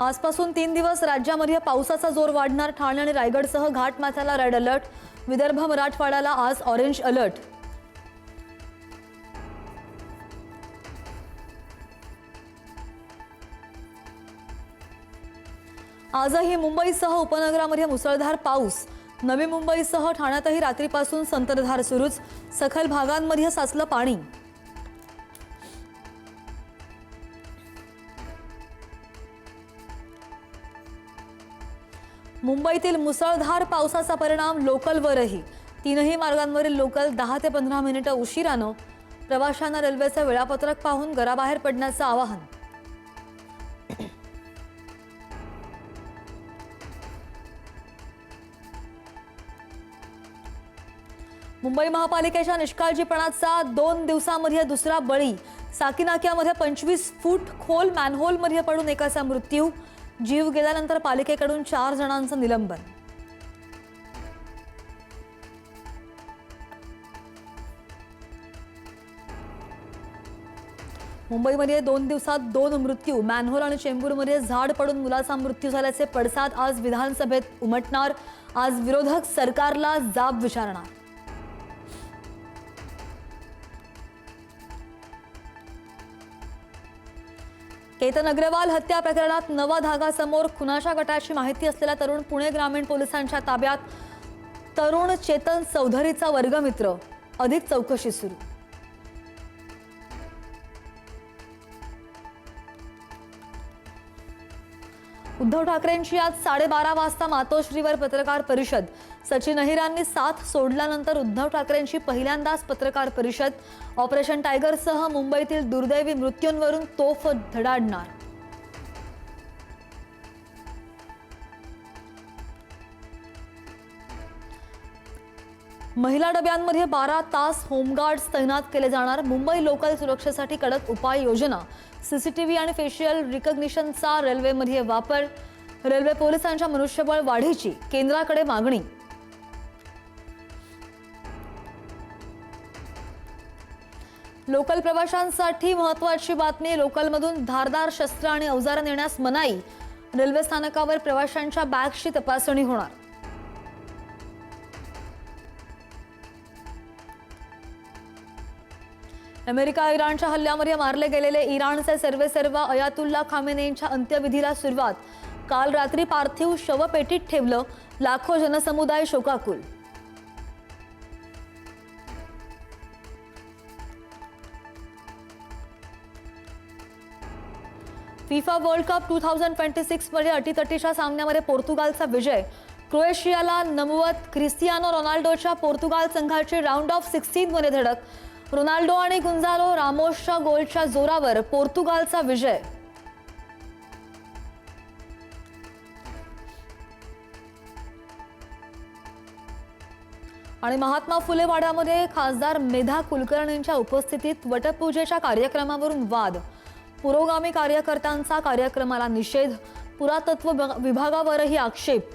आजपासून 3 दिवस राज्यामध्ये पावसाचा जोर वाढणार। ठाणे आणि रायगडसह घाटमाथ्याला रेड अलर्ट। विदर्भ मराठवाड्याला आज ऑरेंज अलर्ट। आजही मुंबईसह उपनगरामध्ये मुसळधार पाऊस। नवी मुंबईसह ठाण्यातही रात्रीपासून संततधार सुरूच। सखल भागांमध्ये साचलं पाणी। मुंबईतील मुसळधार पावसाचा परिणाम लोकलवरही। तीनही मार्गांवरील लोकल 10 ते 15 मिनिटे उशिरानं। प्रवाशांना रेल्वेचे वेळापत्रक पाहून घराबाहेर पडण्याचं आवाहन। मुंबई महापालिकेच्या निष्काळजीपणाचा 2 दिवसांमध्ये दुसरा बळी। साकीनाक्यामध्ये 25 फूट खोल मॅनहोलमध्ये पडून एकाचा मृत्यू। जीव गेल्यानंतर पालिकेकडून 4 जणांचं निलंबन। मुंबईमध्ये 2 दिवसात 2 मृत्यू। मॅनहोल आणि चेंबूरमध्ये झाड पडून मुलाचा मृत्यू झाल्याचे पडसाद आज विधानसभेत उमटणार। आज विरोधक सरकारला जाब विचारणार। केतन अग्रवाल हत्या प्रकरणात नवा धागा समोर। खुनाच्या गटाची माहिती असलेला तरुण पुणे ग्रामीण पोलिसांच्या ताब्यात। तरुण चेतन चौधरीचा वर्गमित्र। अधिक चौकशी सुरू। उद्धव ठाकरेंची आज 12:30 वाजता मातोश्रीवर पत्रकार परिषद। सचिन अहिरांनी साथ सोडल्यानंतर उद्धव ठाकरेंची पहिल्यांदाच पत्रकार परिषद। ऑपरेशन टायगरसह मुंबईतील दुर्दैवी मृत्यूंवरून तोफ धडाडणार। महिला डब्यांमध्ये 12 तास होमगार्ड्स तैनात केले जाणार। मुंबई लोकल सुरक्षेसाठी कडक उपाययोजना। सीसीटीव्ही आणि फेशियल रिकग्निशनचा रेल्वेमध्ये वापर। रेल्वे पोलिसांच्या मनुष्यबळ वाढीची केंद्राकडे मागणी। लोकल प्रवाशांसाठी महत्त्वाची बातमी। लोकलमधून धारदार शस्त्र आणि अवजारं नेण्यास मनाई। रेल्वे स्थानकावर प्रवाशांच्या बॅग्सची तपासणी होणार। अमेरिका इराणच्या हल्ल्यामध्ये मारले गेलेले इराणचे सर्वेसर्वा अयातुल्ला खामेनेंच्या अंत्यविधीला सुरुवात। काल रात्री पार्थिव शवपेटीत ठेवलं। लाखो जनसमुदाय शोकाकुल। फिफा वर्ल्ड कप 2026 मध्ये अटीतटीच्या सामन्यामध्ये पोर्तुगालचा विजय। क्रोएशियाला नमवत क्रिस्टियानो रोनाल्डोच्या पोर्तुगाल संघाची राऊंड ऑफ 16 मध्ये धडक। रोनाल्डो आणि गुंजालो रामोसच्या गोलच्या जोरावर पोर्तुगालचा विजय। आणि महात्मा फुले वाड्यामध्ये खासदार मेधा कुलकर्णींच्या उपस्थितीत वटपूजेच्या कार्यक्रमावरून वाद। पुरोगामी कार्यकर्त्यांचा कार्यक्रमाला निषेध। पुरातत्व विभागावरही आक्षेप।